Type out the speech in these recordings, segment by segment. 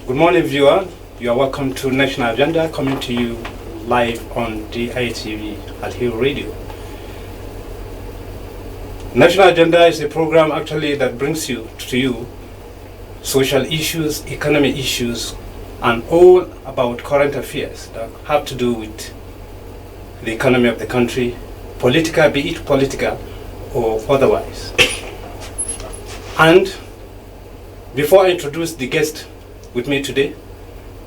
Good morning, viewer. You are welcome to National Agenda, coming to you live on DITV Al Hill Radio. National Agenda is a program actually that brings to you social issues, economic issues, and all about current affairs that have to do with the economy of the country, political, be it political or otherwise. And before I introduce the guest with me today,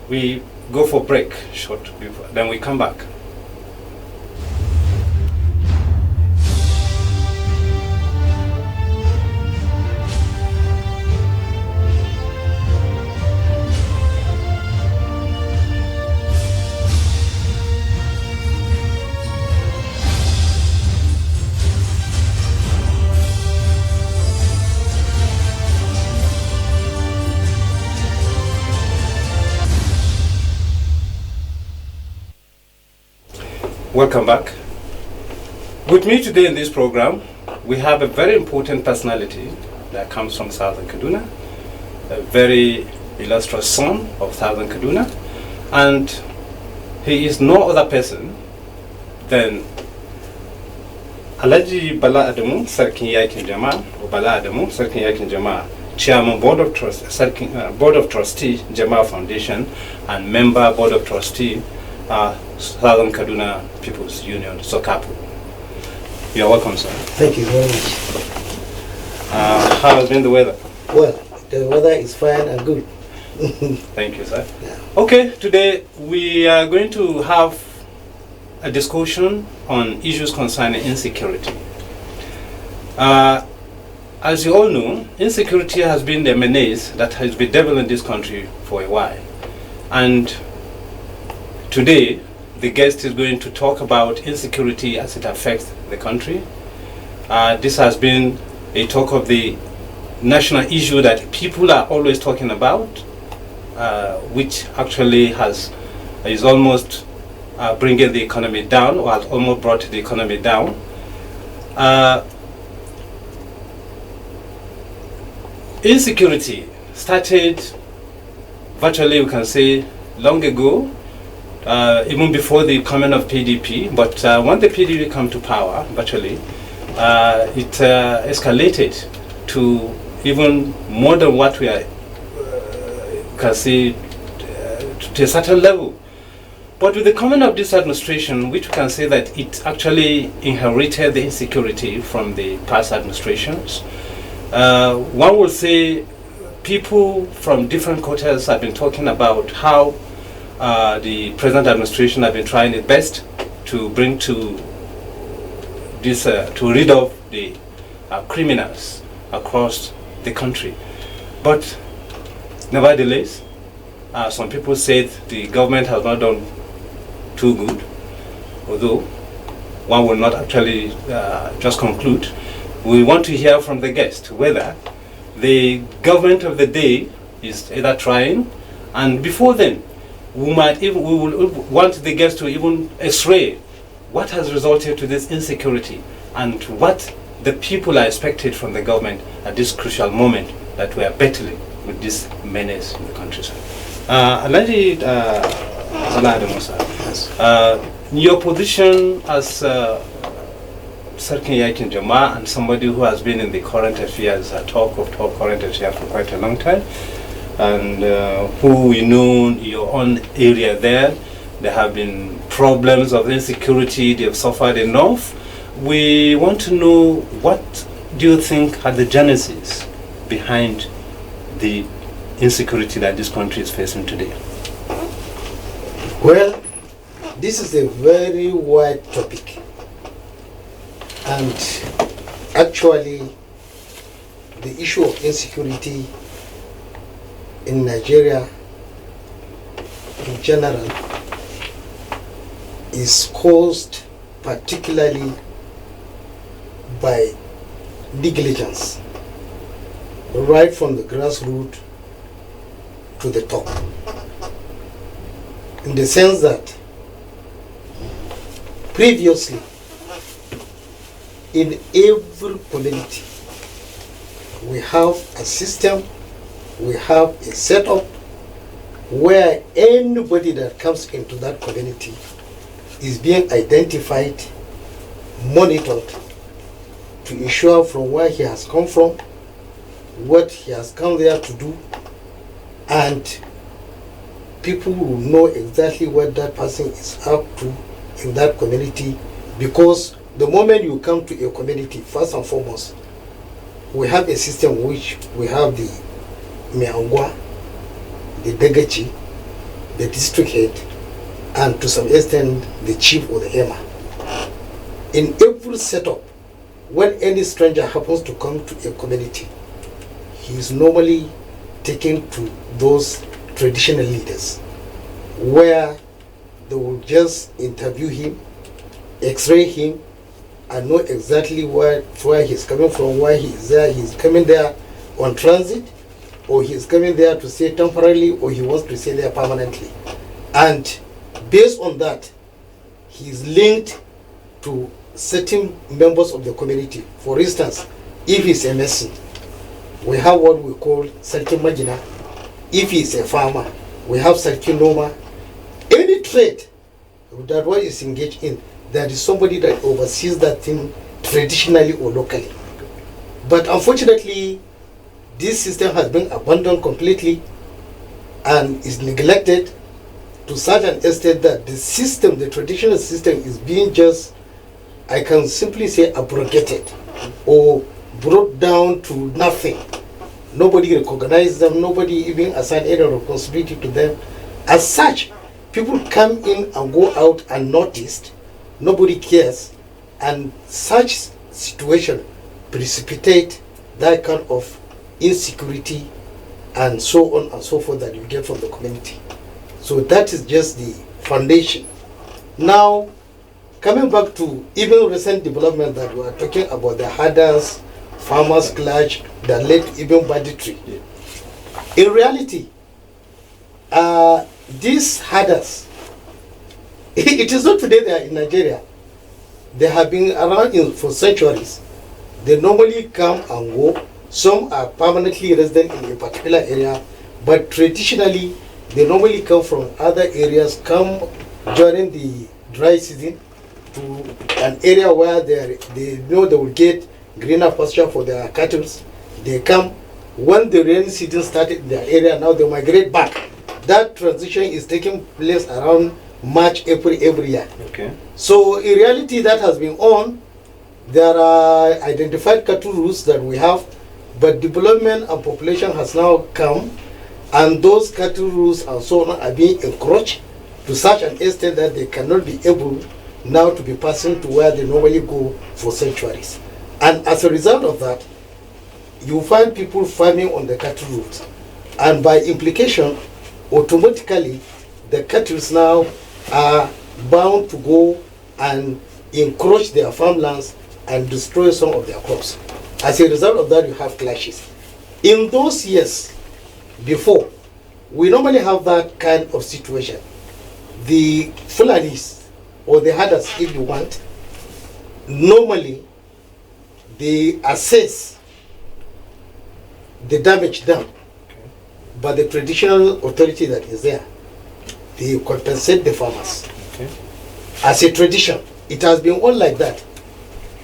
we go for break short before, then we come back. Welcome back. With me today in this program, we have a very important personality that comes from Southern Kaduna, a very illustrious son of Southern Kaduna, and he is no other person than Alhaji Bala Adamu Sarkin Yakin Jama'a, or Bala Adamu Sarkin Yakin Jama'a, Chairman Board of Trustee Jama'a Foundation, and Member Board of Trustee Southern Kaduna People's Union, SOCAPU. You are welcome, sir. Thank you very much. How has been the weather? Well, the weather is fine and good. Thank you, sir. Yeah. Okay, today we are going to have a discussion on issues concerning insecurity. As you all know, insecurity has been the menace that has been developing this country for a while. And today, the guest is going to talk about insecurity as it affects the country. This has been a talk of the national issue that people are always talking about, which actually is almost bringing the economy down, or has almost brought the economy down. Insecurity started virtually, we can say, long ago, even before the coming of PDP, but when the PDP come to power, virtually, it escalated to even more than what we are, can see, to a certain level. But with the coming of this administration, which we can say that it actually inherited the insecurity from the past administrations, one will say people from different quarters have been talking about how the present administration have been trying its best to bring to this, to rid of the criminals across the country. But nevertheless, some people said the government has not done too good, although one will not actually just conclude. We want to hear from the guest whether the government of the day is either trying, and before then, we will want the guest to even x-ray what has resulted to this insecurity and what the people are expected from the government at this crucial moment that we are battling with this menace in the countryside. Alhaji Bala Adamu, sir, your position as Sarkin Yakin Jama'a and somebody who has been in the current affairs, talk current affairs for quite a long time, and who we know in your own area there have been problems of insecurity, they have suffered enough. We want to know, what do you think are the genesis behind the insecurity that this country is facing today? Well, this is a very wide topic, and actually the issue of insecurity in Nigeria in general is caused particularly by negligence, right from the grassroots to the top, in the sense that previously in every community we have a system, we have a setup where anybody that comes into that community is being identified, monitored, to ensure from where he has come from, what he has come there to do, and people will know exactly what that person is up to in that community. Because the moment you come to a community, first and foremost, we have a system which we have the Miangwa, the Degachi, the district head, and to some extent the chief or the EMA. In every setup, when any stranger happens to come to a community, he is normally taken to those traditional leaders, where they will just interview him, x-ray him, and know exactly where he's coming from, why he is there. He's coming there on transit, or he's coming there to stay temporarily, or he wants to stay there permanently. And based on that, he's linked to certain members of the community. For instance, if he's a mason, we have what we call Sarki Majina. If he's a farmer, we have Sarki Noma. Any trade that one is engaged in, there is somebody that oversees that thing traditionally or locally. But unfortunately, this system has been abandoned completely and is neglected to such an extent that the system, the traditional system, is being just, I can simply say, abrogated or brought down to nothing. Nobody recognizes them, nobody even assign any responsibility to them. As such, people come in and go out unnoticed, nobody cares, and such situation precipitate that kind of insecurity and so on and so forth that you get from the community. So that is just the foundation. Now, coming back to even recent development that we are talking about, the herders, farmers clash that led to even banditry. In reality, these herders, it is not today they are in Nigeria. They have been around for centuries. They normally come and go. Some are permanently resident in a particular area, but traditionally they normally come from other areas, come during the dry season to an area where they know they will get greener pasture for their cattle. They come when the rainy season started in their area, now they migrate back. That transition is taking place around March, April every year. Okay. So in reality that has been on. There are identified cattle routes that we have, but development and population has now come, and those cattle routes and so on are being encroached to such an extent that they cannot be able now to be passing to where they normally go for sanctuaries. And as a result of that, you find people farming on the cattle routes. And by implication, automatically, the cattle now are bound to go and encroach their farmlands and destroy some of their crops. As a result of that, you have clashes. In those years before, we normally have that kind of situation. The Fulanis, or the herders if you want, normally they assess the damage done by the traditional authority that is there. They compensate the farmers. Okay. As a tradition, it has been all like that.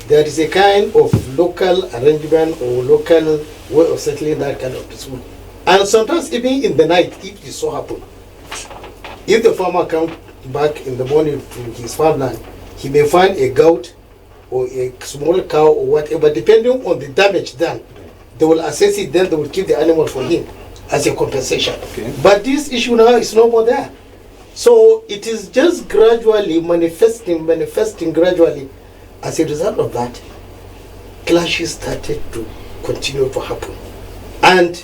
There is a kind of local arrangement or local way of settling that kind of dispute. And sometimes even in the night, if it so happen, if the farmer comes back in the morning to his farmland, he may find a goat or a small cow or whatever, depending on the damage done. They will assess it, then they will keep the animal for him as a compensation. Okay. But this issue now is no more there. So it is just gradually manifesting gradually. As a result of that, clashes started to continue to happen. And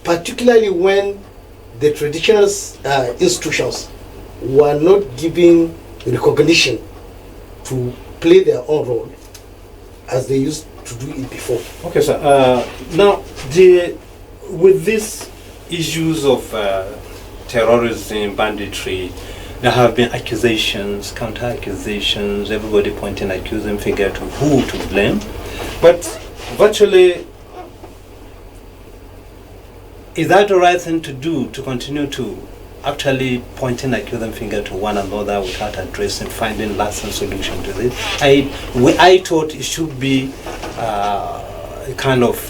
particularly when the traditional institutions were not giving recognition to play their own role as they used to do it before. Okay, sir. Now, with these issues of terrorism, banditry, there have been accusations, counter-accusations, everybody pointing accusing figure to who to blame. But virtually, is that the right thing to do, to continue to actually pointing accusing finger to one another without addressing, finding lasting solution to this. I thought it should be a kind of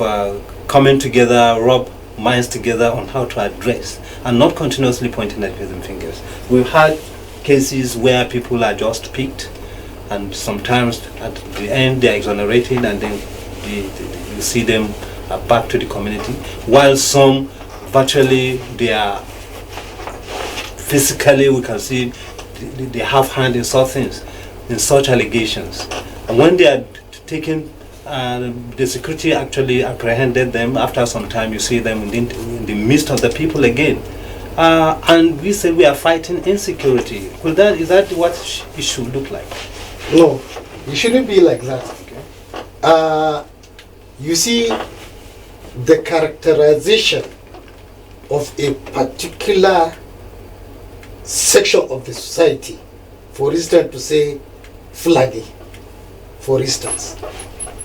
coming together, rub minds together on how to address, and not continuously pointing accusing fingers. We've had cases where people are just picked, and sometimes at the end they are exonerated, and then you see them back to the community, while some virtually they are physically, we can see they have hand in such things, in such allegations. And when they are taken, the security actually apprehended them. After some time, you see them in the midst of the people again. And we say we are fighting insecurity. Is that what it should look like? No, it shouldn't be like that. Okay. You see, the characterization of a particular section of the society, for instance, to say Fulani, for instance,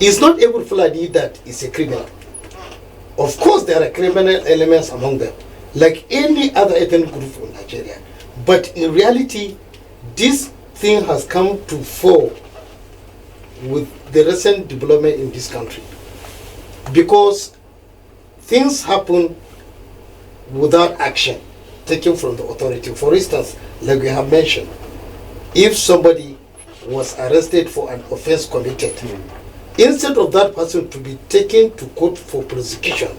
is not every Fulani that is a criminal. Of course, there are criminal elements among them, like any other ethnic group in Nigeria. But in reality, this thing has come to fore with the recent development in this country, because things happen without action taken from the authority. For instance, like we have mentioned, if somebody was arrested for an offense committed, instead of that person to be taken to court for prosecution,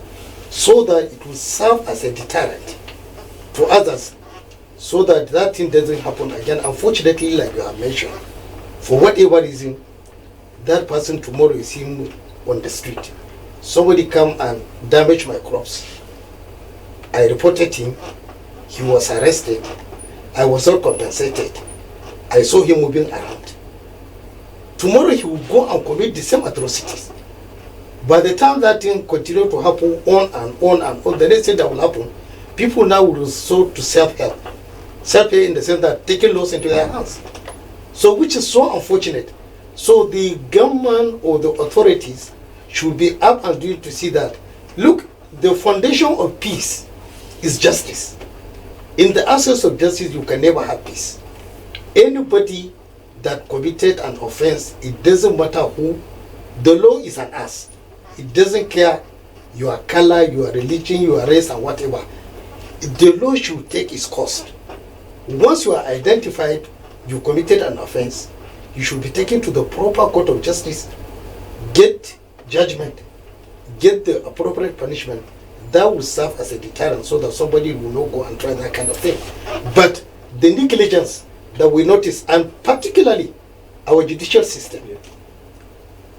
so that it will serve as a deterrent to others, so that that thing doesn't happen again. Unfortunately, like you have mentioned, for whatever reason, that person tomorrow is seen on the street. Somebody come and damage my crops. I reported him. He was arrested. I was not compensated. I saw him moving around. Tomorrow he will go and commit the same atrocities. By the time that thing continues to happen on and on and on, the next thing that will happen, people now will resort to self-help. Self-help in the sense that taking laws into their hands. So which is so unfortunate. So the government or the authorities should be up and doing to see that, look, the foundation of peace is justice. In the absence of justice, you can never have peace. Anybody that committed an offense, it doesn't matter who, the law is an ass. It doesn't care your color, your religion, your race, and whatever. The law should take its course. Once you are identified, you committed an offense, you should be taken to the proper court of justice, get judgment, get the appropriate punishment. That will serve as a deterrent so that somebody will not go and try that kind of thing. But the negligence that we notice, and particularly our judicial system,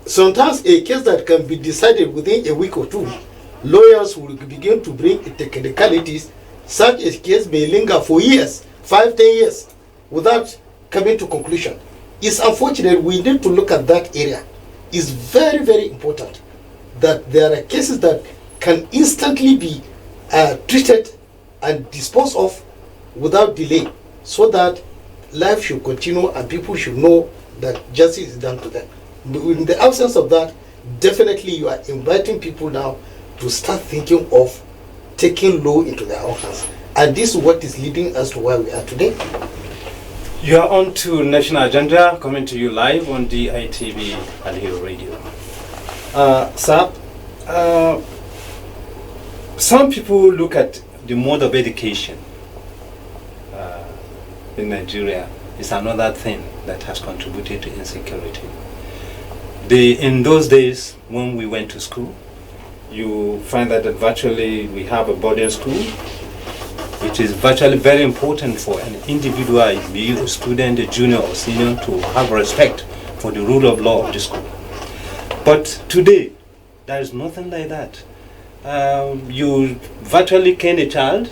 sometimes a case that can be decided within a week or two, lawyers will begin to bring technicalities. Such a case may linger for years, 5, 10 years, without coming to conclusion. It's unfortunate. We need to look at that area. It's very, very important that there are cases that can instantly be treated and disposed of without delay, so that life should continue and people should know that justice is done to them. In the absence of that, definitely you are inviting people now to start thinking of taking law into their own hands. And this is what is leading us to where we are today. You are on to National Agenda, coming to you live on DITV Al Hero Radio. Sir, some people look at the mode of education in Nigeria is another thing that has contributed to insecurity. In those days when we went to school, you find that virtually we have a boarding school, which is virtually very important for an individual, be it a student, a junior or senior, to have respect for the rule of law of the school. But today, there is nothing like that. You virtually cane a child,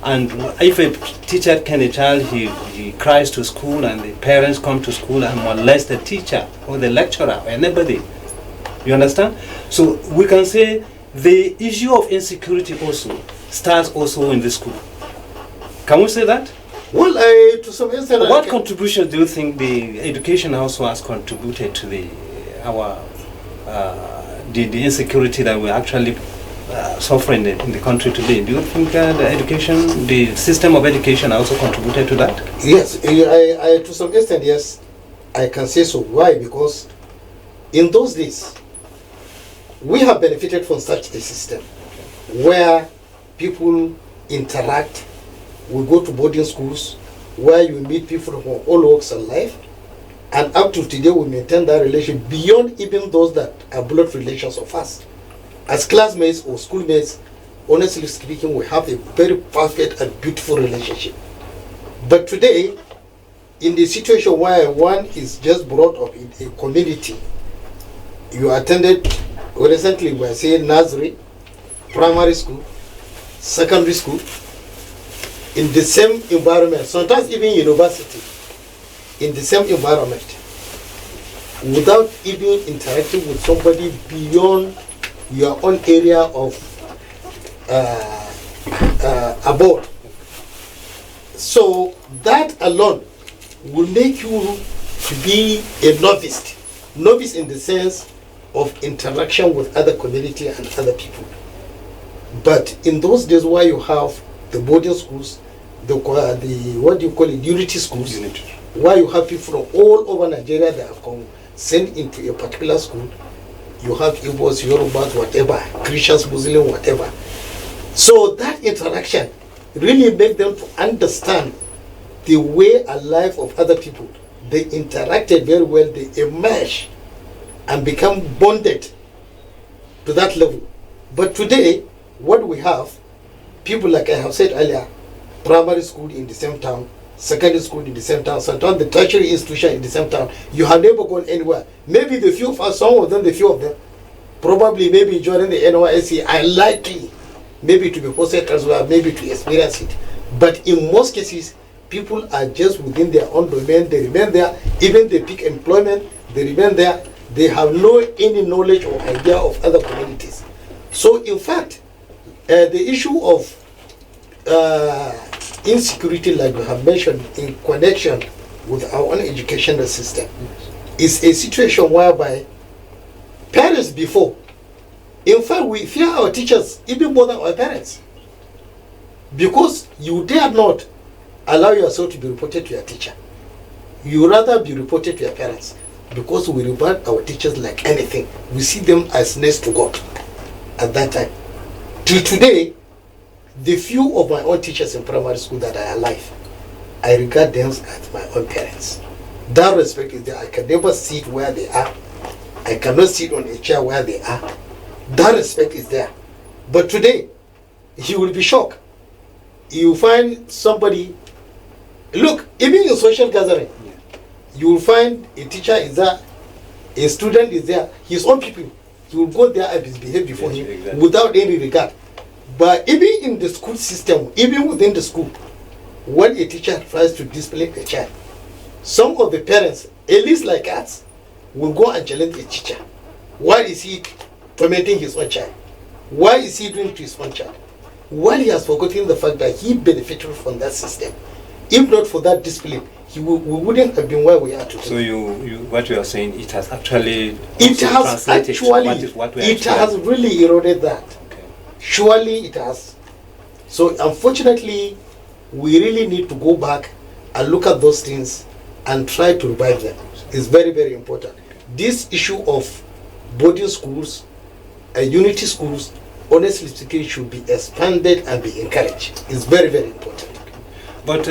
and if a teacher can a child, he cries to school, and the parents come to school and molest the teacher or the lecturer or anybody. You understand? So we can say the issue of insecurity also starts also in the school. Can we say that? Well, to some extent, what contribution do you think the education also has contributed to the insecurity that we're actually suffering in the country today. Do you think the system of education also contributed to that? Yes, I to some extent, yes, I can say so. Why? Because in those days, we have benefited from such a system where people interact. We go to boarding schools where you meet people from all walks of life, and up to today we maintain that relation beyond even those that are blood relations of us. As classmates or schoolmates, honestly speaking, we have a very perfect and beautiful relationship. But today, in the situation where one is just brought up in a community, you attended, recently we are saying nursery, primary school, secondary school, in the same environment, sometimes even university, in the same environment, without even interacting with somebody beyond your own area of abode. So that alone will make you to be a novice. Novice in the sense of interaction with other community and other people. But in those days where you have the boarding schools, the what do you call it, unity schools, where you have people from all over Nigeria that have come sent into a particular school, you have Igbos, Yorubas, whatever, Christians, Muslims, whatever. So that interaction really makes them to understand the way and life of other people. They interacted very well, they emerge and become bonded to that level. But today, what we have, people like I have said earlier, primary school in the same town, secondary school in the same town, sometimes the tertiary institution in the same town, you have never gone anywhere. Maybe the few of us, some of them, the few of them, probably maybe joining the NYSC are likely maybe to be posted as well, maybe to experience it. But in most cases, people are just within their own domain, they remain there, even they pick employment, they remain there, they have no any knowledge or idea of other communities. So in fact, the issue of insecurity, like we have mentioned, in connection with our own educational system, is a situation whereby parents before, in fact, we fear our teachers even more than our parents, because you dare not allow yourself to be reported to your teacher. You rather be reported to your parents, because we regard our teachers like anything. We see them as next to God at that time. Till today, the few of my own teachers in primary school that are alive, I regard them as my own parents. That respect is there. I can never sit where they are. I cannot sit on a chair where they are. That respect is there. But today, you will be shocked. You find somebody, look, even in social gathering, you will find a teacher is there, a student is there, his own people, he will go there and misbehave before him, exactly, without any regard. But even in the school system, even within the school, when a teacher tries to discipline a child, some of the parents, at least like us, will go and challenge a teacher. Why is he tormenting his own child? Why is he doing to his own child? While he has forgotten the fact that he benefited from that system. If not for that discipline, we wouldn't have been where we are today. So what you are saying, it has actually it has really eroded that. Okay. Surely it has. So unfortunately, we really need to go back and look at those things and try to revive them. It's very, very important. This issue of boarding schools and unity schools, honestly speaking, should be expanded and be encouraged. It's very, very important. But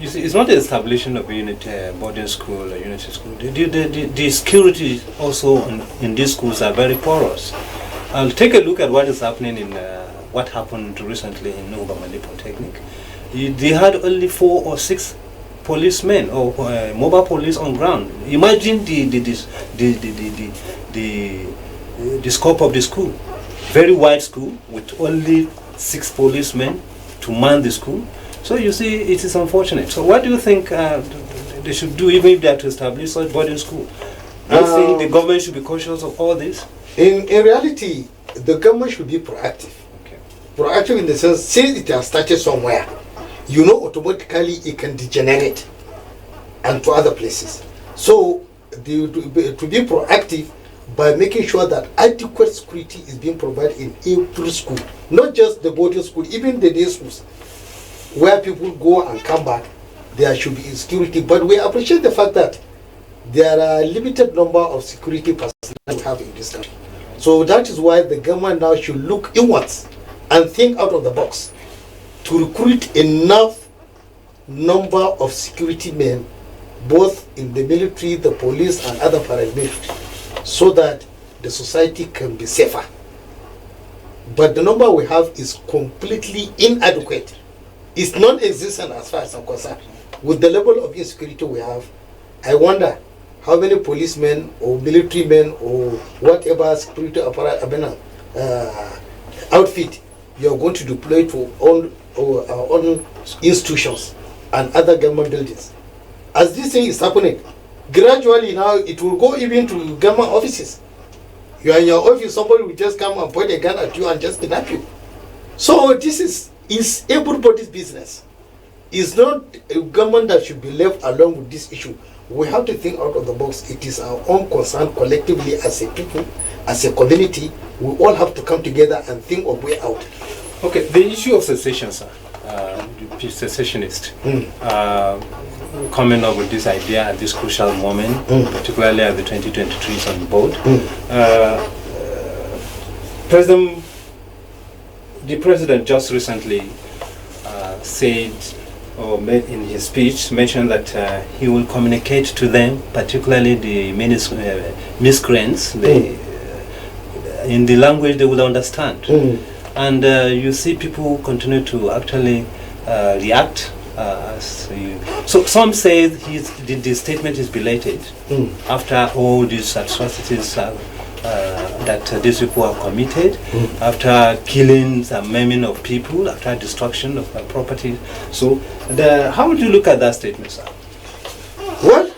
you see, it's not the establishment of a boarding school or unity school. The security also in these schools are very porous. I'll take a look at what is happening in what happened recently in Ubamali Polytechnic. They had only 4 or 6 policemen or mobile police on ground. Imagine the scope of the school. Very wide school with only 6 policemen to man the school. So you see, it is unfortunate. So what do you think they should do, even if they are to establish such boarding school? Do you think the government should be cautious of all this? In reality, the government should be proactive. Okay. Proactive in the sense, since it has started somewhere, you know automatically it can degenerate and to other places. So to be proactive, by making sure that adequate security is being provided in every school, not just the boarding school, even the day schools, where people go and come back, there should be security. But we appreciate the fact that there are a limited number of security personnel we have in this country. So that is why the government now should look inwards and think out of the box to recruit enough number of security men, both in the military, the police, and other paramilitary, so that the society can be safer. But the number we have is completely inadequate. It's non-existent as far as I'm concerned. With the level of insecurity we have, I wonder how many policemen or military men or whatever security outfit you are going to deploy to on institutions and other government buildings. As this thing is happening, gradually now it will go even to government offices. You are in your office, somebody will just come and point a gun at you and just kidnap you. So this is everybody's business. It's not a government that should be left alone with this issue. We have to think out of the box. It is our own concern collectively as a people, as a community. We all have to come together and think of way out. Okay, the issue of secession, sir. The secessionist coming up with this idea at this crucial moment, particularly as the 2023 is on board. The president just recently said, or made in his speech, mentioned that he will communicate to them, particularly the miscreants, in the language they will understand. And you see people continue to actually react. So some say the statement is belated after all these atrocities that these people have committed, after killings and maiming of people, after destruction of property. So how would you look at that statement, sir? Well,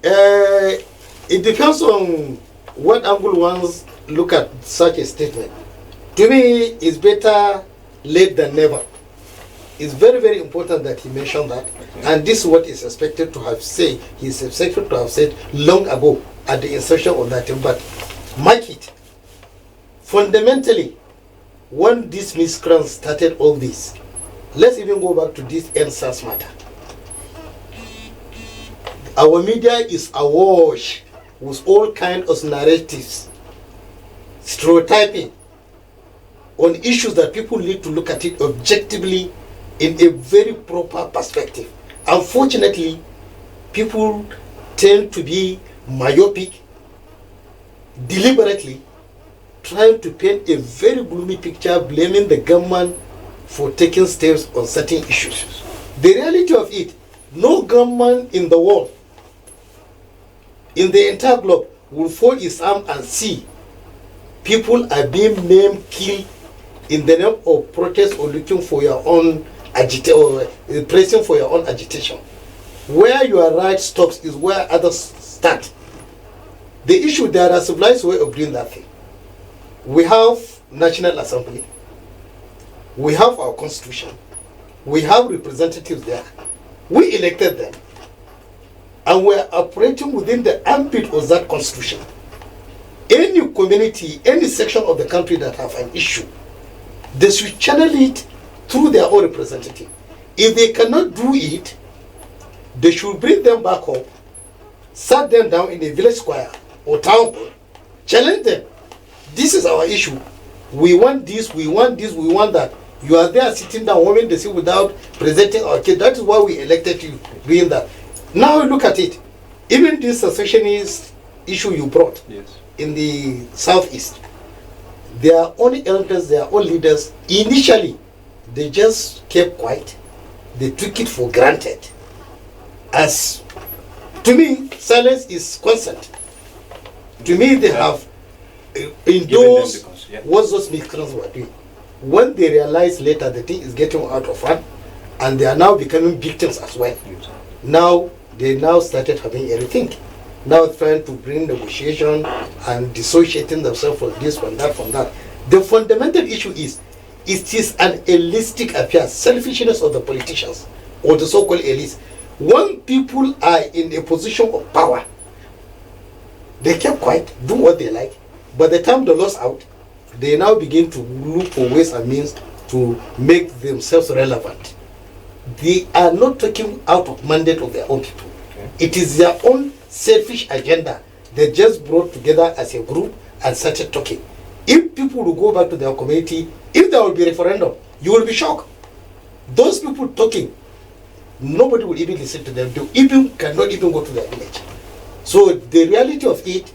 it depends on what angle one look at such a statement. To me, it's better late than never. It's very, very important that he mentioned that. And this is what is expected to have said. He's expected to have said long ago at the insertion of that thing. But mark it. Fundamentally, when these miscreants started all this, let's even go back to this NSAS matter. Our media is awash with all kinds of narratives, stereotyping on issues that people need to look at it objectively in a very proper perspective. Unfortunately, people tend to be myopic, deliberately trying to paint a very gloomy picture, blaming the government for taking steps on certain issues. The reality of it, no government in the world, in the entire globe, will fold its arm and see people are being maimed, killed in the name of protest or looking for your own pressing for your own agitation. Where your right stops is where others start. The issue, there are civilized way of doing that thing. We have National Assembly. We have our Constitution. We have representatives there. We elected them. And we are operating within the ambit of that Constitution. Any community, any section of the country that have an issue, they should channel it through their own representative. If they cannot do it, they should bring them back home, sat them down in a village square or town hall, challenge them. This is our issue. We want this, we want this, we want that. You are there sitting down, warming the sea without presenting our case. That is why we elected you doing that. Now look at it. Even this secessionist issue you brought in the southeast, their own elders, their own leaders, initially, they just kept quiet. They took it for granted. As, to me, silence is consent. To me, they have endorsed what those miscreants were doing. When they realize later the thing is getting out of hand, and they are now becoming victims as well. Now, they now started having a rethink. Now trying to bring negotiation and dissociating themselves from this, from that, from that. The fundamental issue is, it is an elitistic affair, selfishness of the politicians or the so-called elites. When people are in a position of power, They kept quiet, do what they like. By the time the law's out, they now begin to look for ways and means to make themselves relevant. They are not talking out of mandate of their own people. Okay. It is their own selfish agenda they just brought together as a group and started talking. If people will go back to their community, if there will be referendum, you will be shocked. Those people talking, nobody will even listen to them. They even cannot even go to their village. So the reality of it,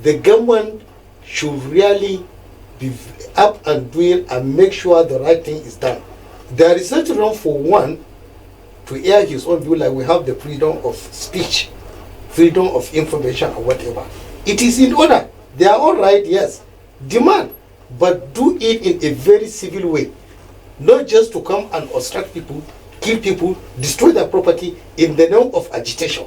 the government should really be up and doing and make sure the right thing is done. There is nothing wrong for one to air his own view, like we have the freedom of speech, freedom of information or whatever. It is in order. They are all right, yes. Demand, but do it in a very civil way. Not just to come and obstruct people, kill people, destroy their property in the name of agitation.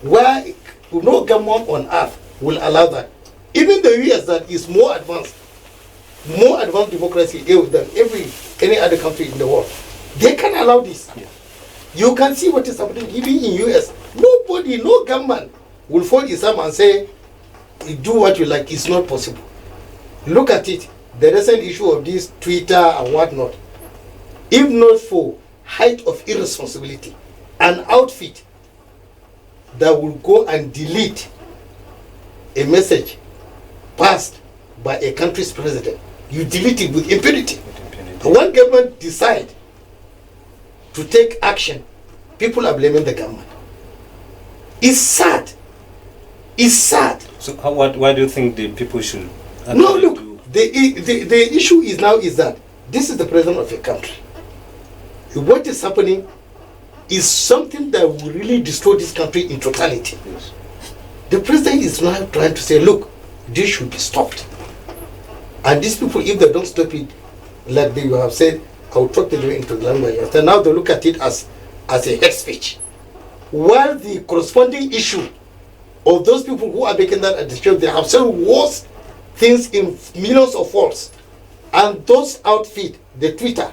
Where no government on earth will allow that. Even the US that is more advanced democracy than any other country in the world, they can allow this. Yeah. You can see what is happening even in US. Nobody, no government will fall Islam and say, do what you like. It's not possible. Look at it. The recent issue of this Twitter and whatnot. If not for height of irresponsibility, an outfit that will go and delete a message passed by a country's president, you delete it with impunity. One government decide to take action, people are blaming the government. It's sad. It's sad. So why do you think the people should No, look, do? the issue is now is that this is the president of a country. What is happening is something that will really destroy this country in totality. Yes. The president is now trying to say, look, this should be stopped. And these people, if they don't stop it, like they have said, I will talk them into the language. And now they look at it as a hate speech. While the corresponding issue of those people who are making that decision, they have said worse things in millions of words. And those outfit, the Twitter,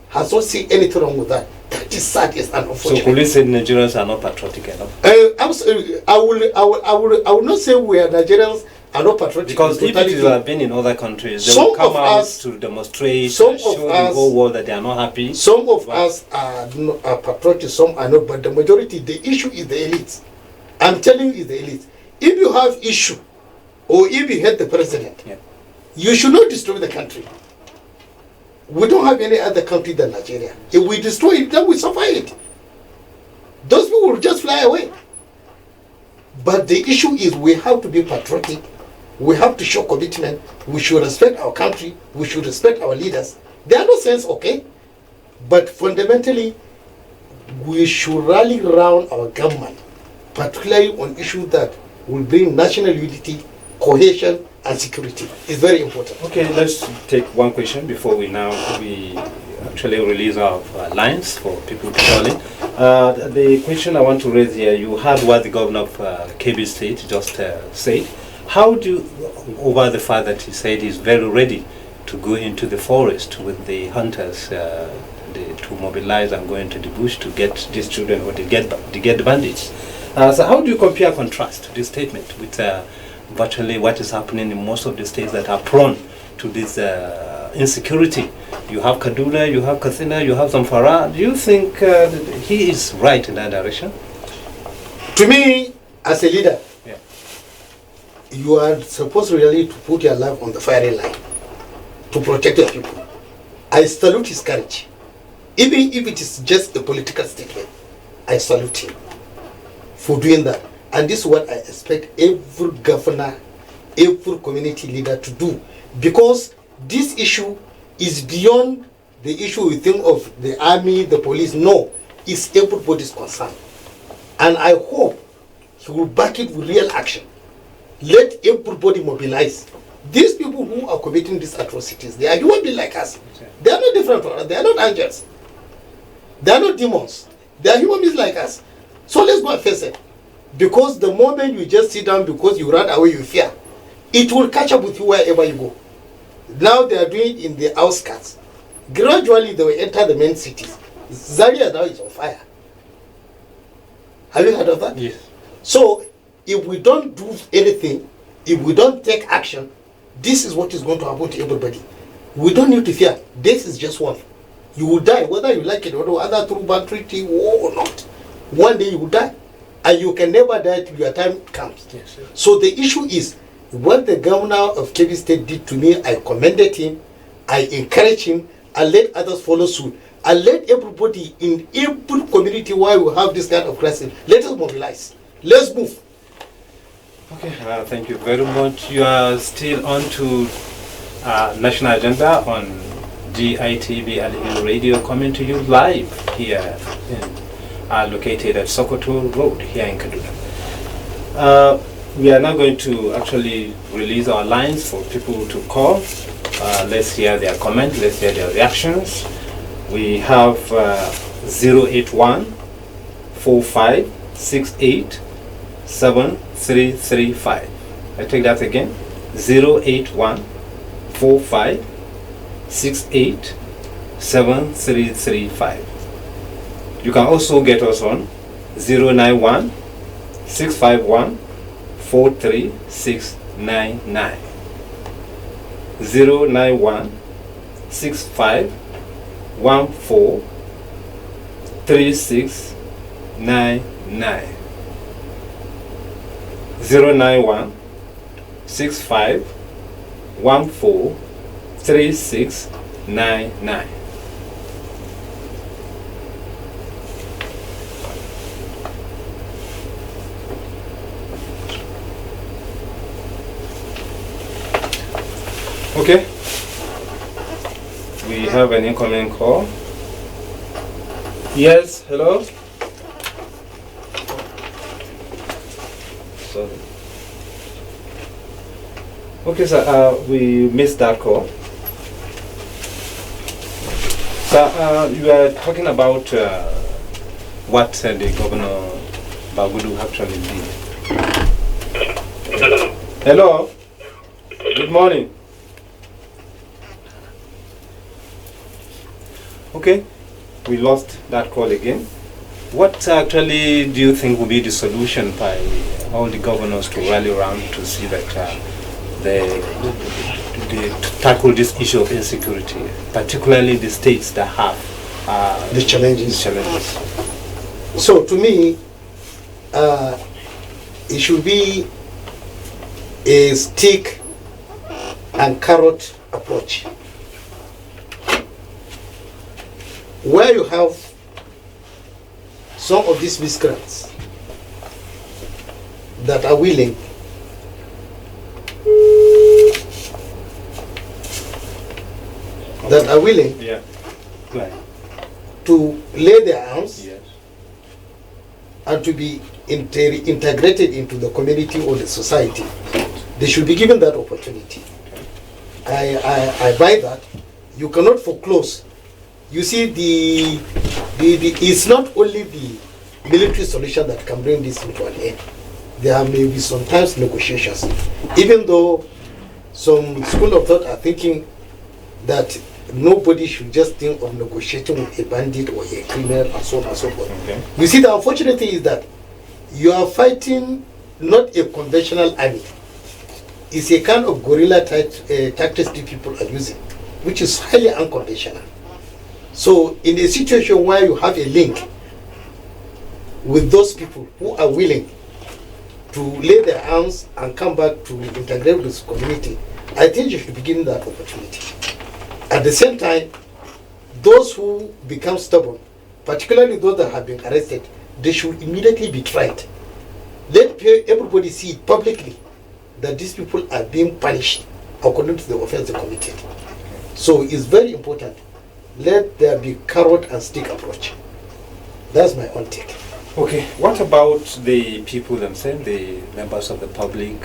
has not seen anything wrong with that. That is sad, yes, and unfortunate. So police said Nigerians are not patriotic enough? Absolutely. I will not say we are Nigerians are not patriotic. Because if you have been in other countries, they will come out to demonstrate, show the whole world that they are not happy. Some of us are patriotic, some are not, but the majority, the issue is the elites. I'm telling you, the elites. If you have issue, or if you hate the president, Yeah. you should not destroy the country. We don't have any other country than Nigeria. If we destroy it, then we suffer it. Those people will just fly away. But the issue is we have to be patriotic. We have to show commitment. We should respect our country. We should respect our leaders. There are no sense, okay? But fundamentally, we should rally around our government, particularly on issues that will bring national unity, cohesion, and security. It's very important. Okay, let's take one question before we actually release our lines for people to call in. The question I want to raise here, you heard what the governor of Kebbi State just said. How do you, over the fact that he said he's very ready to go into the forest with the hunters to mobilize and go into the bush to get these children or to get the bandits? So how do you compare contrast this statement with virtually what is happening in most of the states that are prone to this insecurity? You have Kaduna, you have Katsina, you have Zamfara. Do you think he is right in that direction? To me, as a leader, Yeah. you are supposed really to put your life on the firing line to protect your people. I salute his courage. Even if it is just a political statement, I salute him for doing that. And this is what I expect every governor, every community leader to do. Because this issue is beyond the issue we think of the army, the police. No, it's everybody's concern. And I hope he will back it with real action. Let everybody mobilize. These people who are committing these atrocities, they are human beings like us. They are not different from us. They are not angels. They are not demons. They are human beings like us. So let's go and face it. Because the moment you just sit down because you run away, you fear, it will catch up with you wherever you go. Now they are doing it in the outskirts. Gradually they will enter the main cities. Zaria now is on fire. Have you heard of that? Yes. So if we don't do anything, if we don't take action, this is what is going to happen to everybody. We don't need to fear. This is just one. You will die, whether you like it or not, whether through bad treaty or not. One day you will die. And you can never die till your time comes. Yes, sir. So the issue is, what the governor of Kebbi State did to me, I commended him, I encouraged him, and let others follow suit. And let everybody in every community where we have this kind of crisis, let us mobilize. Let's move. Okay, thank you very much. You are still on to national agenda on GITV Al Hill Radio, coming to you live here located at Sokoto Road here in Kaduna. We are now going to actually release our lines for people to call. Let's hear their comments, let's hear their reactions. We have 081 4568 7335. I take that again. 081 4568 7335. You can also get us on 091 651 43699. 091 65 14 3699. 091 65 14 3699. Okay, we have an incoming call. Yes, hello? Sorry. Okay, sir, we missed that call. Sir, you are talking about what the Governor Bagudu actually did. Hello? Good morning. Okay, we lost that call again. What actually do you think will be the solution by all the governors to rally around to see that they tackle this issue of insecurity, particularly the states that have The challenges. challenges? So to me, it should be a stick and carrot approach. Where you have some of these miscreants that are willing Yeah. Right. to lay their arms Yes. and to be integrated into the community or the society, they should be given that opportunity. I buy that. You cannot foreclose. You see, it's not only the military solution that can bring this into an end. There may be sometimes negotiations. Even though some school of thought are thinking that nobody should just think of negotiating with a bandit or a criminal and so on and so forth. Okay. You see, the unfortunate thing is that you are fighting not a conventional army. It's a kind of guerrilla tactics that people are using, which is highly unconventional. So in a situation where you have a link with those people who are willing to lay their arms and come back to integrate with this community, I think you should be given that opportunity. At the same time, those who become stubborn, particularly those that have been arrested, they should immediately be tried. Let everybody see it publicly that these people are being punished according to the offense they committed. So it's very important. Let there be carrot and stick approach. That's my own take. Okay, what about the people themselves, the members of the public,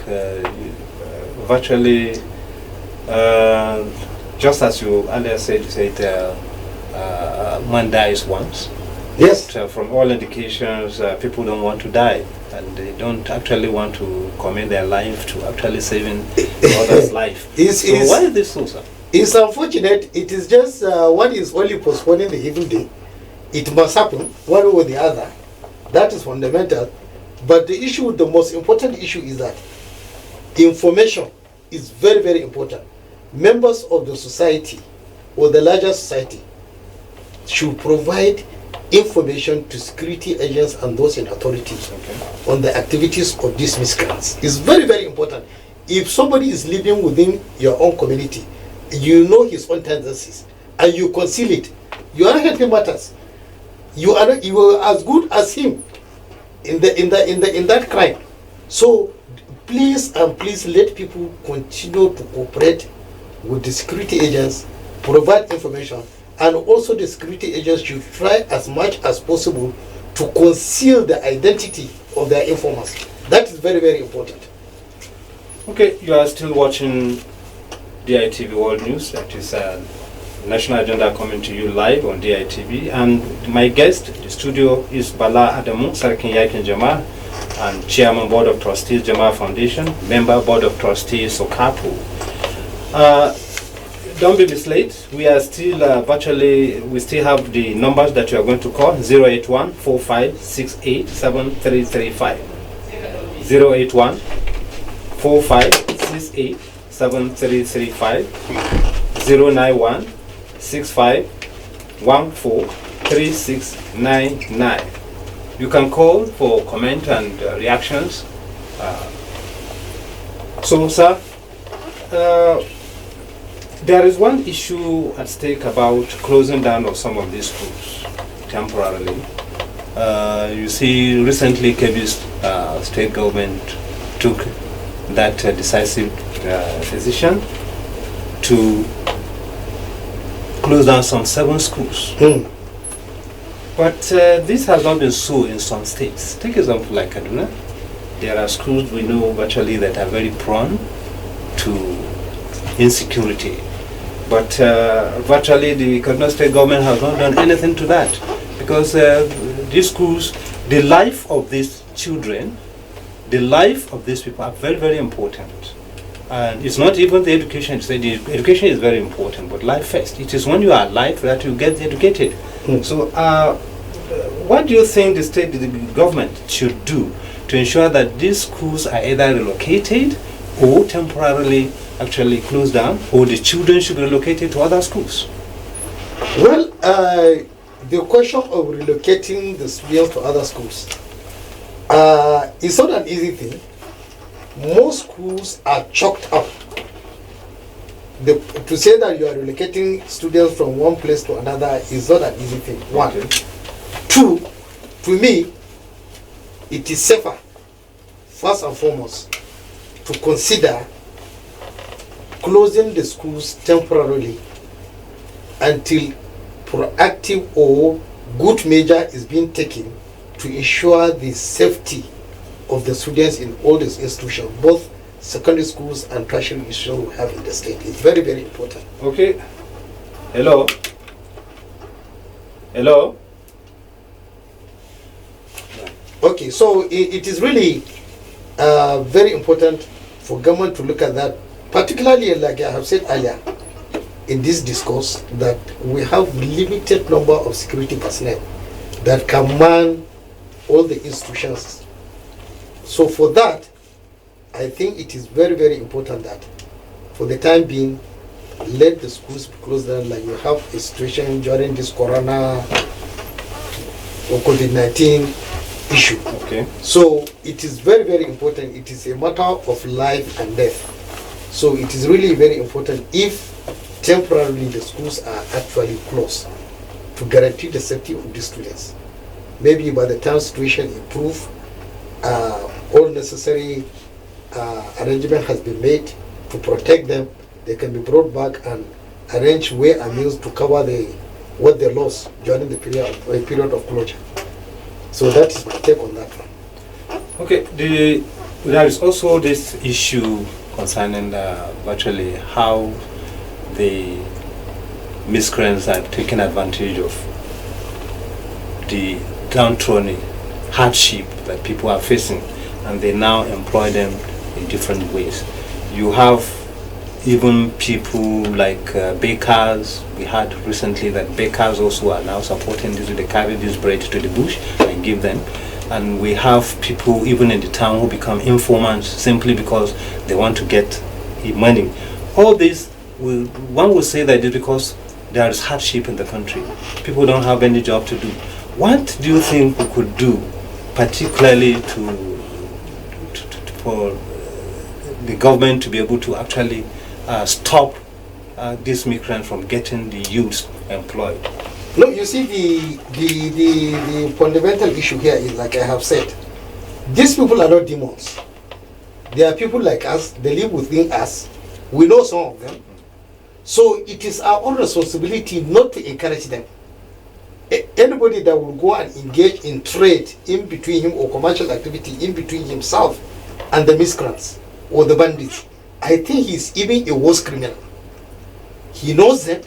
virtually, just as you earlier said, man dies once. Yes. But, from all indications, people don't want to die, and they don't actually want to commit their life to actually saving others' life. So why is this so, sir? It's unfortunate. It is just one is only postponing the evil day. It must happen one way or the other. That is fundamental. But the issue, the most important issue is that information is very, very important. Members of the society or the larger society should provide information to security agents and those in authority on the activities of these miscreants. It's very, very important. If somebody is living within your own community, you know his own tendencies, and you conceal it, you are not helping matters. You are as good as him in that crime. So please let people continue to cooperate with the security agents, provide information, and also the security agents should try as much as possible to conceal the identity of their informants. That is very, very important. Okay, you are still watching DITV World News. That is National Agenda coming to you live on DITV. And my guest in the studio is Bala Adamu, Sarkin Yakin Jama, and Chairman Board of Trustees, Jama Foundation, Member Board of Trustees, Sokapu. Don't be misled. We are still we still have the numbers that you are going to call: 081 4568 7335. 081 4568 7335. 091 65 14 3699. You can call for comment and reactions. So, sir, there is one issue at stake about closing down of some of these schools temporarily. You see, recently Kebbi's state government took that decisive decision to close down some 7 schools. But this has not been so in some states. Take example like Kaduna. There are schools we know virtually that are very prone to insecurity. But virtually the Kaduna state government has not done anything to that, because these schools, the life of these children, the life of these people are very, very important. And it's not even the education. The education is very important, but life first. It is when you are alive that you get educated. So what do you think the government should do to ensure that these schools are either relocated or temporarily actually closed down, or the children should be relocated to other schools? Well, the question of relocating the students to other schools is not an easy thing. Most schools are choked up. To say that you are relocating students from one place to another is not an easy thing. One. Two, to me, it is safer, first and foremost, to consider closing the schools temporarily until proactive or good measure is being taken to ensure the safety of the students in all these institutions, both secondary schools and tertiary institutions we have in the state. It's very, very important. Okay. Hello? Hello? Okay, so it is really very important for government to look at that, particularly like I have said earlier in this discourse, that we have limited number of security personnel that can man all the institutions. So for that, I think it is very, very important that for the time being, let the schools be closed down, like we have a situation during this corona or COVID-19 issue. Okay. So it is very, very important. It is a matter of life and death. So it is really very important if temporarily the schools are actually closed to guarantee the safety of the students. Maybe by the time situation improves, all necessary arrangement has been made to protect them. They can be brought back and arrange way and means to cover what they lost during the period of closure. So that is my take on that one. Okay, there is also this issue concerning virtually how the miscreants are taking advantage of the downtrodden hardship that people are facing, and they now employ them in different ways. You have even people like bakers. We heard recently that bakers also are now supporting this. They carry this bread to the bush and give them. and we have people even in the town who become informants simply because they want to get money. All this, one will say that it's because there is hardship in the country. People don't have any job to do. What do you think we could do, particularly for the government to be able to actually stop these migrants from getting the youth employed? No, you see, the fundamental issue here is, like I have said, these people are not demons. They are people like us. They live within us. We know some of them. So it is our own responsibility not to encourage them. Anybody that will go and engage in trade in between him, or commercial activity in between himself and the miscreants or the bandits, I think he's even a worse criminal. He knows them.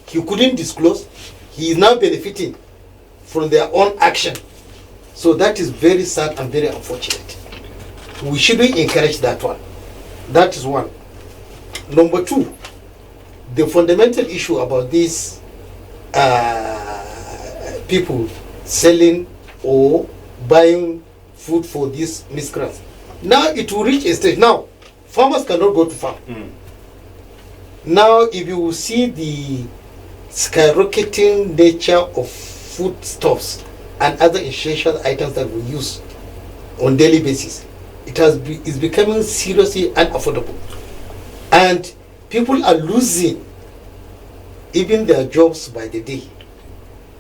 He couldn't disclose. He is now benefiting from their own action. So that is very sad and very unfortunate. We shouldn't encourage that one. That is one. Number two, the fundamental issue about these people selling or buying food for these miscreants. Now it will reach a stage. Now, farmers cannot go to farm. Now, if you see the skyrocketing nature of foodstuffs and other essential items that we use on daily basis, it's becoming seriously unaffordable, and people are losing even their jobs by the day.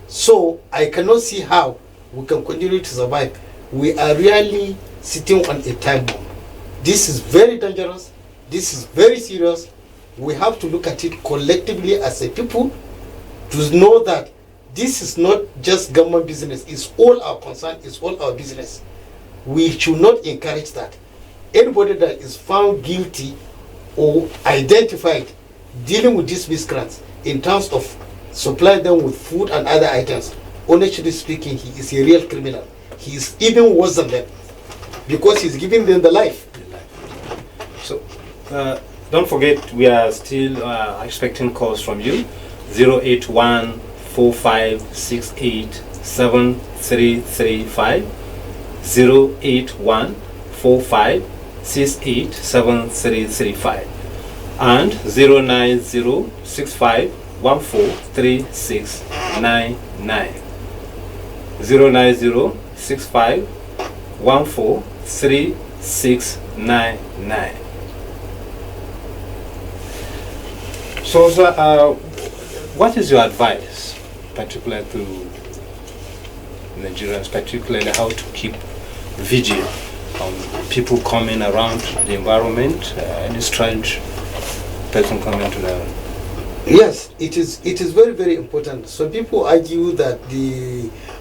So I cannot see how we can continue to survive. We are really sitting on a time bomb. This is very dangerous. This is very serious. We have to look at it collectively as a people to know that this is not just government business. It's all our concern. It's all our business. We should not encourage that. Anybody that is found guilty or identified dealing with these miscreants in terms of supplying them with food and other items, honestly speaking, he is a real criminal. He is even worse than them because he's giving them the life. So, don't forget, we are still expecting calls from you. 081 4568 7335, 081 4568 7335, and 09065 143699, 09065 143699. So, sir, what is your advice, particularly to Nigerians, particularly how to keep vigil on people coming around the environment, any strange person coming to the... Yes, it is very, very important. Some people argue that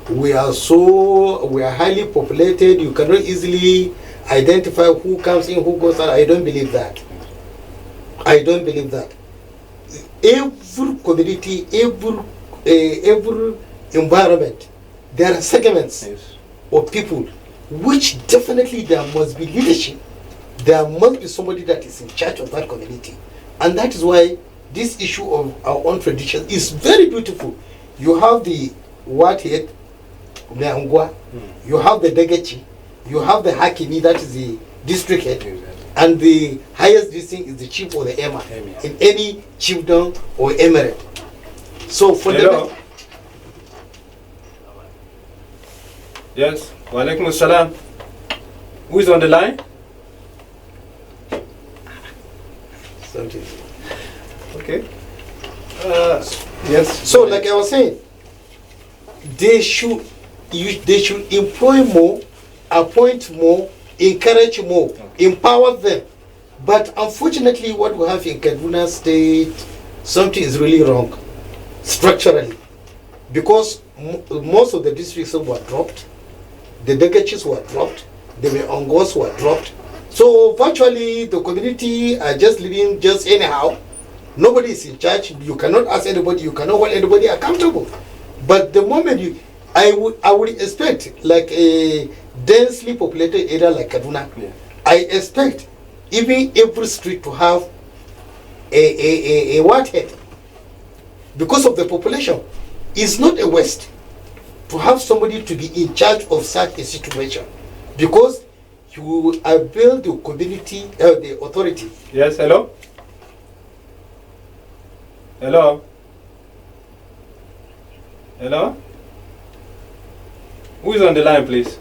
we are highly populated, you cannot easily identify who comes in, who goes out. I don't believe that. I don't believe that. Every community, every environment, there are segments of people which definitely there must be leadership. There must be somebody that is in charge of that community. And that is why this issue of our own tradition is very beautiful. You have the Wathead, Meangwa, you have the Degechi, you have the Hakimi, that is the district head, and the highest district is the chief or the emir in any chiefdom or emirate. So for Hello. them... Yes, wa alaikum assalam. Who is on the line? Something. Okay. Yes. So, like I was saying, they should employ more, appoint more, encourage more, empower them. But unfortunately, what we have in Kaduna State, something is really wrong structurally, because most of the districts were dropped, the Degechis were dropped, the Meongos were dropped. So virtually the community are just living just anyhow. Nobody is in charge. You cannot ask anybody. You cannot hold anybody accountable. But the moment I would expect, like a densely populated area like Kaduna, I expect even every street to have a Wathead because of the population. It's not a waste to have somebody to be in charge of such a situation, because you will avail the community, the authority. Yes, hello? Hello? Hello? Who is on the line, please?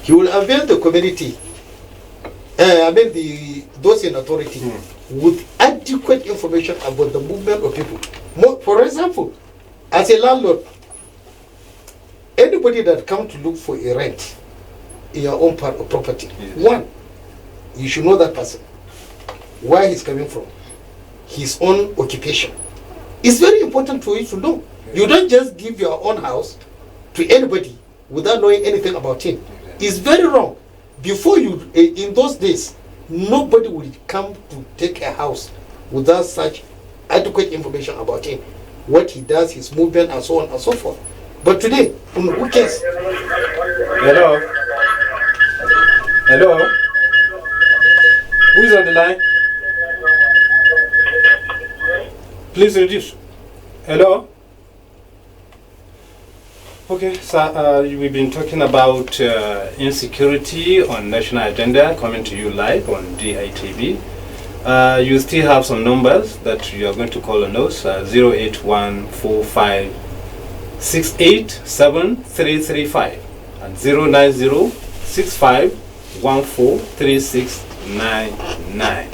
You will avail the community, those in authority, with adequate information about the movement of people. For example, as a landlord, anybody that comes to look for a rent in your own part of property, yes. One, you should know that person, where he's coming from, his own occupation. It's very important for you to know. Yes. You don't just give your own house to anybody without knowing anything about him. It's very wrong. Before you, in those days, nobody would come to take a house without such adequate information about him, what he does, his movement, and so on and so forth. But today, who cares? Hello? Hello? Who is on the line? Please reduce. Hello? Okay, so we've been talking about insecurity on national agenda, coming to you live on DITV. You still have some numbers that you are going to call on those, 08145687335 and 09065143699.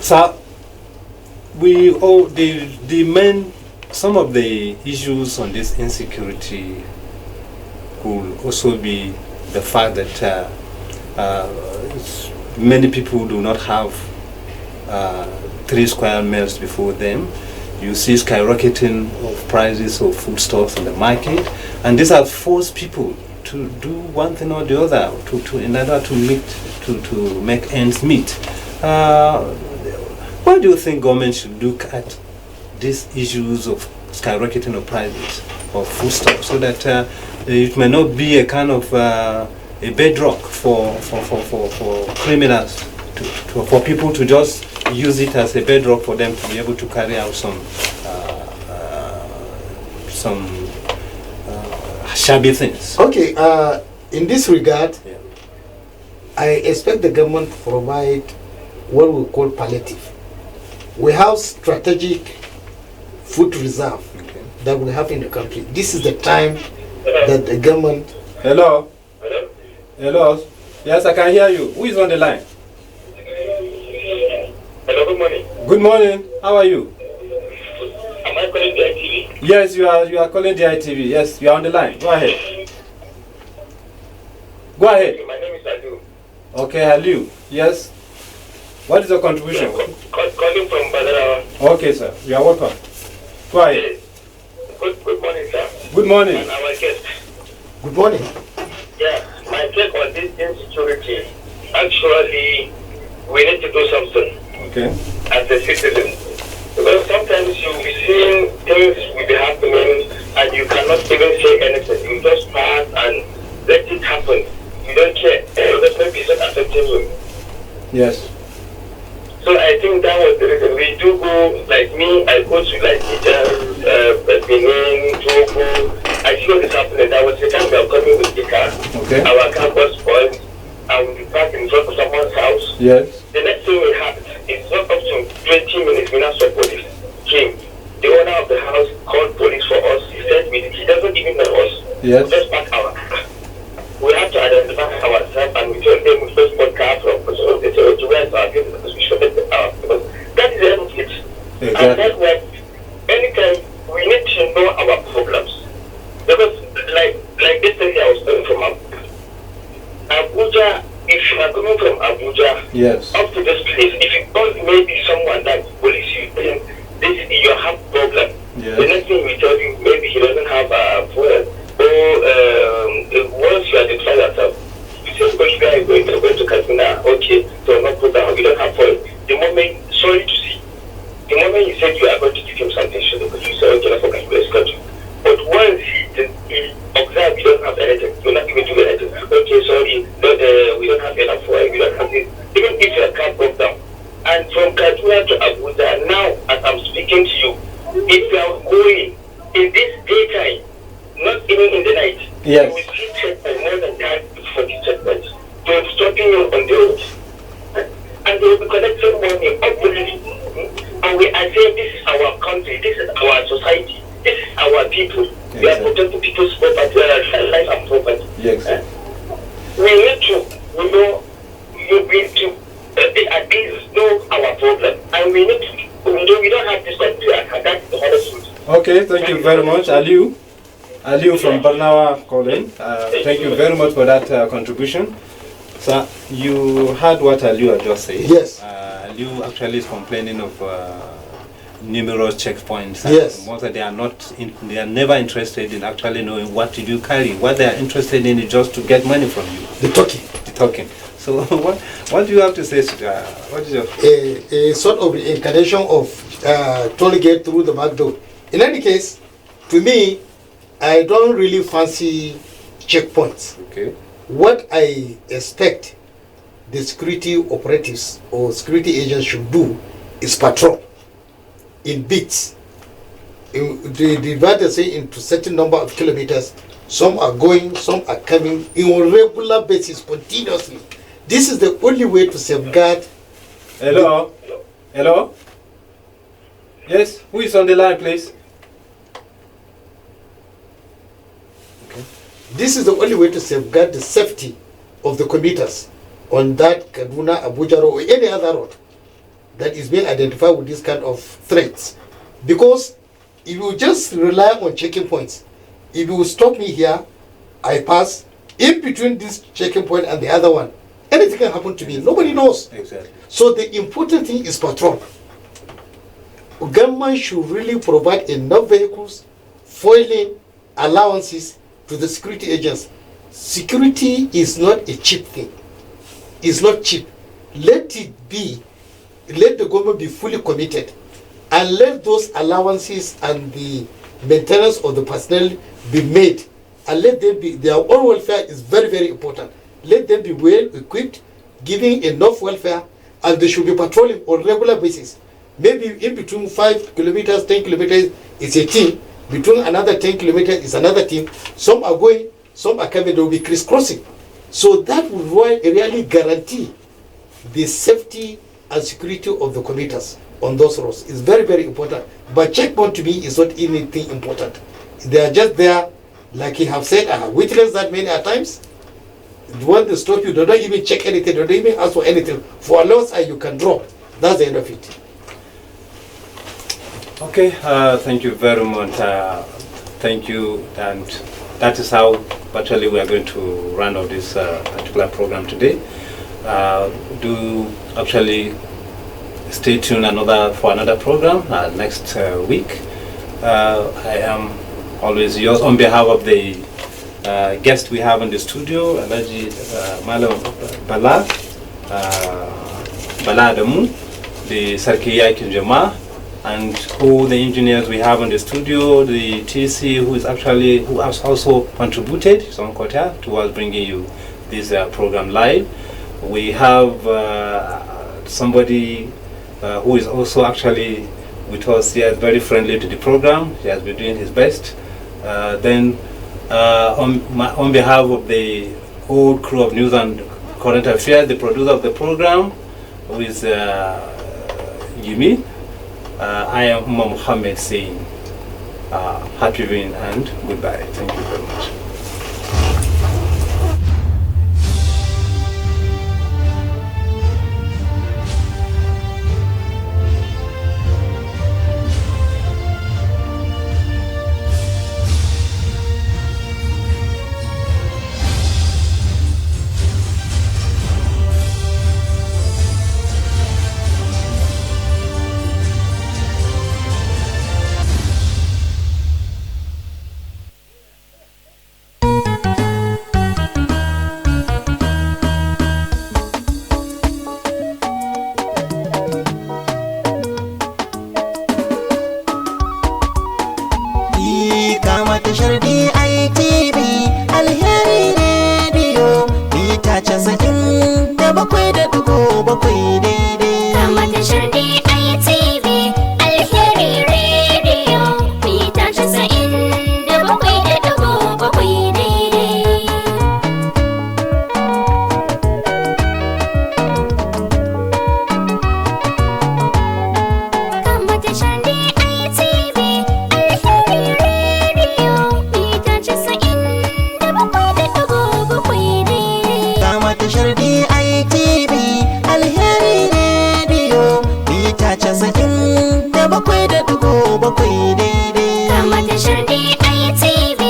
So we all the main. Some of the issues on this insecurity could also be the fact that many people do not have 3 square meals before them. You see skyrocketing of prices of foodstuffs in the market, and this has forced people to do one thing or the other in order to make ends meet. Why do you think government should look at these issues of skyrocketing of prices of foodstuffs, so that it may not be a kind of a bedrock for criminals, for people to just use it as a bedrock for them to be able to carry out some shabby things? Okay, in this regard, yeah. I expect the government to provide what we call palliative. We have strategic food reserve that we have in the country. This is the time that the government... Hello? Hello? Yes, I can hear you. Who is on the line? Hello, good morning. Good morning. How are you? Am I calling the ITV? Yes, you are calling the ITV. Yes, you are on the line. Go ahead. Go ahead. My name is Adu. Okay, Aliu. Yes. What is your contribution? Calling from Badarawa. Okay, sir. You are welcome. Go ahead. Good morning, sir. Good morning. And our guest. Good morning. Yeah, my take on this insecurity. Actually, we need to do something. Okay. As a citizen. Because sometimes you'll be seeing things will be happening and you cannot even say anything. You just pass and let it happen. You don't care. Because maybe it's not affecting you. Yes. So I think that was the reason. We do go, like me, I go to like Niger, Benin, Togo. I see what is happening. There was a time we were coming with the car. Okay. Our car got spoiled and we parked in front of someone's house. Yes. The next thing we had, it's not up to 20 minutes, we now saw police came. The owner of the house called police for us. He said he doesn't even know us. Yes. We just park our car. We have to identify ourselves and we told them we first bought car from the territory where our business we should have because that is the end of it. Exactly. And that's why anytime we need to know our problems. Because like this thing I was coming from Abuja, if you are coming from Abuja Yes. up to this place, if you call maybe someone that police you then this you have problem. Yes. The next thing we tell you maybe he doesn't have a phone. Once you identify yourself, you say, because you are going to Kaduna, okay, so no problem, we don't have phone. The moment, sorry to see, the moment you said you are going to give him something, you say, okay, no problem, you escort you. But once he observes you don't have anything, you're not even doing anything, okay, sorry, we don't have enough phone, we don't have this. Even if your car Yes. You will see checkpoints, more than 30 to 40 checkpoints. They will be stopping you on the road. And they will be collecting money openly. And we are saying this is our country, this is our society, this is our people. We are protecting people's property, life and property. Yes. We need to, at least know our problem. And we need to, we don't have this country, and that's the honest truth. Okay, thank you very much, Aliu. Aliu from Barnawa calling. Thank you very much for that contribution. So you heard what Aliu had just said. Yes. Aliu actually is complaining of numerous checkpoints. Yes. Most that they are never interested in actually knowing what did you carry. What they are interested in is just to get money from you. The talking. The talking. So what do you have to say to what is your A sort of incarnation of toll gate through the back door. In any case, to me, I don't really fancy checkpoints. okay? What I expect the security operatives or security agents should do is patrol in beats. They divide the say into certain number of kilometers. Some are going, some are coming on a regular basis, continuously. This is the only way to safeguard. Hello? Hello? Yes? Who is on the line, please? This is the only way to safeguard the safety of the commuters on that Kaduna, Abuja road or any other road that is being identified with this kind of threats. Because if you just rely on checking points, if you stop me here, I pass, in between this checking point and the other one, anything can happen to me. Nobody knows. Exactly. So the important thing is patrol. Government should really provide enough vehicles, foiling allowances to the security agents. Security is not a cheap thing. It's not cheap. Let it be. Let the government be fully committed, and let those allowances and the maintenance of the personnel be made, and let them be. Their own welfare is very, very important. Let them be well equipped, giving enough welfare, and they should be patrolling on regular basis. Maybe in between 5 kilometers, 10 kilometers is a team. Between another 10 kilometers is another team. Some are going, some are coming. They will be crisscrossing. So that will really guarantee the safety and security of the commuters on those roads. It's very, very important. But checkpoint to me is not anything important. They are just there, like you have said. I have witnessed that many a times. When they stop you, they don't even check anything. They don't even ask for anything. For a loss, you can drop. That's the end of it. Okay, thank you very much. Thank you, and that is how virtually we are going to run out this particular program today. Do actually stay tuned for another program next week. I am always yours on behalf of the guest we have in the studio, Alaji Malam Bala Adamu, the Sarki Yakin Jama, and all the engineers we have in the studio, the TC who has also contributed, Son Kota, towards bringing you this program live. We have somebody who is also actually with us. He is very friendly to the program. He has been doing his best. Then on behalf of the whole crew of News and Current Affairs, the producer of the program, who is Yumi, I am Umar Muhammad saying happy viewing and goodbye. Thank you very much. tashar DITV Alheri Radio mita 97.7 daidai. Kama tashar DITV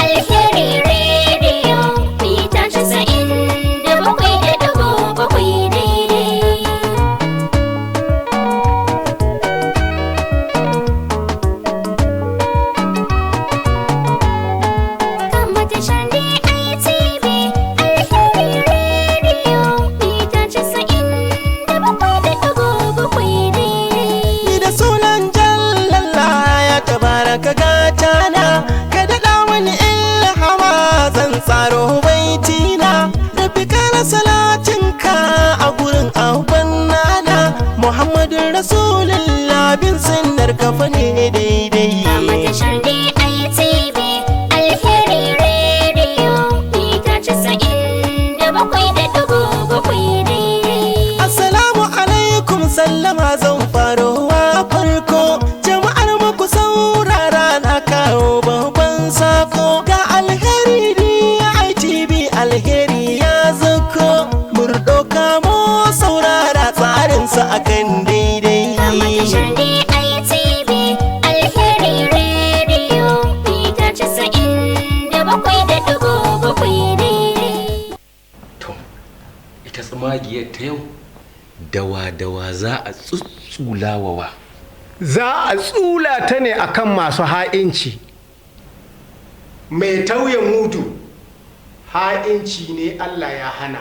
Alheri Radio mita 97.7 daidai. Kama tashar DITV Alheri Radio mita 97.7 daidai. Ni da sunan jallalla ya tabaraka gatana, ka daɗa wani ilhama zan tsaro baitina, da fikar salatinka a gurin abban nana, Muhammadun Rasulullah bin sunnar kafa ne daidai. Kama tashar DITV Alheri Radio mita 97.7 daidai. Assalamu alaikum sallama zan farowa farko, jama'ar muku saurara na kawo babban sako, ga alheri DITV alheri ya zako, murdo kamo saurara tsarinsa akan daidai. Kama tashar DITV Alheri Radio mita 97.7 daidai. To, ita tsamagiyar ta yau dawa-dawa za a tsutsulawawa. Za a tsula ta ne akan masu ha'inci. Mai tauye mudu ha'inci ne Allah ya hana.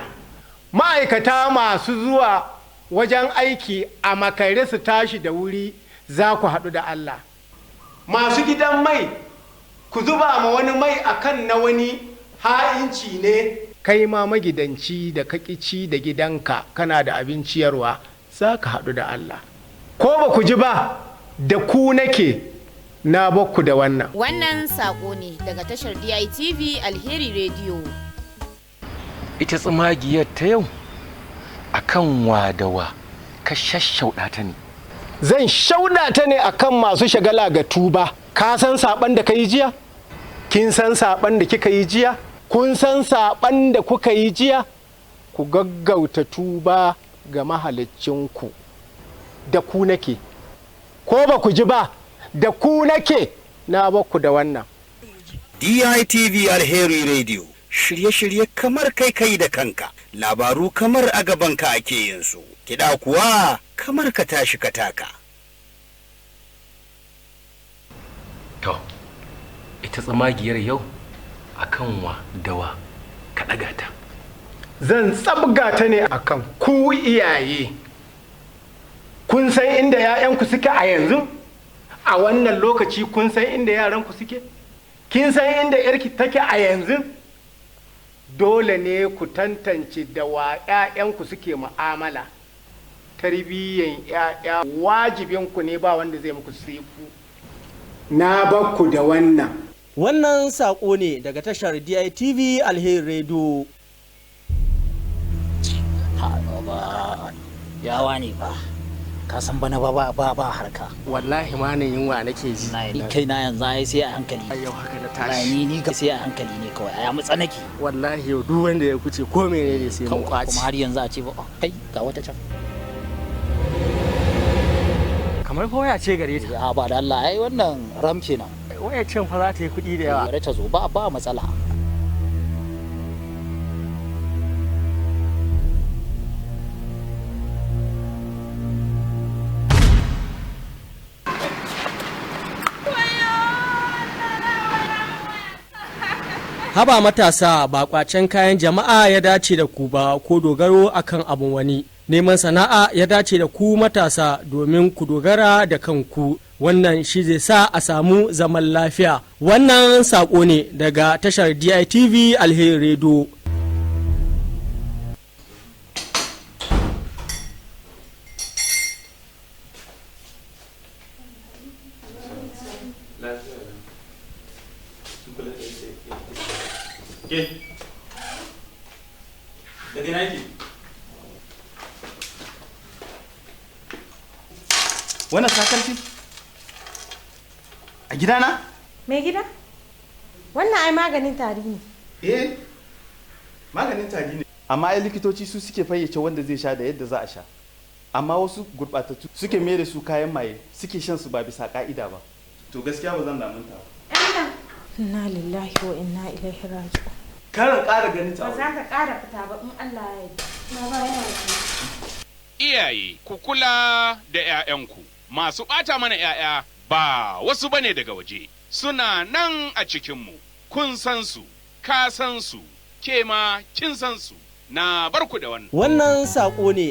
Ma'aikata masu zuwa wajen aiki a makare su tashi da wuri za ku haɗu da Allah. Masu gidan mai ku zuba ma wani mai akan na wani ha'inci ne. Kai ma magidanci da kakici da gidanka kana da abin ciyarwa za ka haɗu da Allah. Ko ba ku ji ba da ku nake na bakku da wannan. Wannan saƙo ne daga tashar DITV Alheri Radio. Ita tsamagiyar ta yau akan wadawa ka shashshauɗa ta ne. Zan shauɗa ta ne akan masu shagala ga tuba. Ka san saɓan da ka yi jiya? Kin san saɓan da kika yi jiya? Kun san saɓan da kuka yi jiya? Ku gaggauta tuba ga mahaliccinku. Da ku nake. Ko ba ku ji ba? Da ku nake na bakku da wannan. DITV Alheri Radio shirye-shirye kamar kai da kanka, labaru kamar a gabanka ake yin su, kiɗa kuwa kamar ka tashi ka taka. To, ita tsamagiyar yau akan wa dawa ka ɗaga ta. Zan tsabga ta ne akan ku iyaye. Kun san inda 'ya'yanku suke a yanzu? A wannan lokaci kun san inda yaranku suke? Kin san inda 'yarki take a yanzu? Dole ne ku tantance da wa 'ya'yanku suke mu'amala. Tarbiyyan 'ya'ya wajibinku ne, ba wanda zai muku sai ku. Na bakku da wannan. Wannan saƙo ne daga tashar DITV Alheri Radio. Yawa ne ba, ka san bana ba harka. Wallahi ma ne yunwa nake ji. Ni kai na yanzu ai sai a hankali. Yau haka na tashi. Ni sai a hankali ne kawai. A mutsa nake. Wallahi yau duk wanda ya kuce ko menene sai mun kwaci. Kuma har yanzu a ce ba kai ga wata can. Kamar fa waya ce gare ta. A ba da Allah ai wannan ram kenan. Waya can fa za ta yi kuɗi da yawa. Gare ta zo ba matsala. Haba matasa, ba kwacen kayan jama'a ya dace da ku ba ko dogaro akan abun wani. Neman sana'a ya dace da ku matasa domin ku dogara da kanku. Wannan shi zai sa a samu zaman lafiya. Wannan saƙo ne daga tashar DITV Alheri Radio. Daga ina yake? Wannan sakalci? A gidana? Mai gida? Wannan ai maganin tari ne. Eh, maganin tari ne. amma ai likitoci su suke fayyace wanda zai sha da yadda za a sha, amma wasu gurɓatattu suke mai da su kayan maye suke shan su ba bisa ka'ida ba. To gaskiya ba zan lamunta ba. Inna lillahi wa inna ilaihi raji'un. Karan ƙara ganin ta. Ba za ka ƙara fita ba in Allah ya yarda. Na ba yana Iyaye, ku kula da 'ya'yanku. Masu ɓata mana 'ya'ya ba wasu bane daga waje. Suna nan a cikinmu. Kun san su, ka san su, ke ma kin san su. Na barku da wannan. Wannan saƙo ne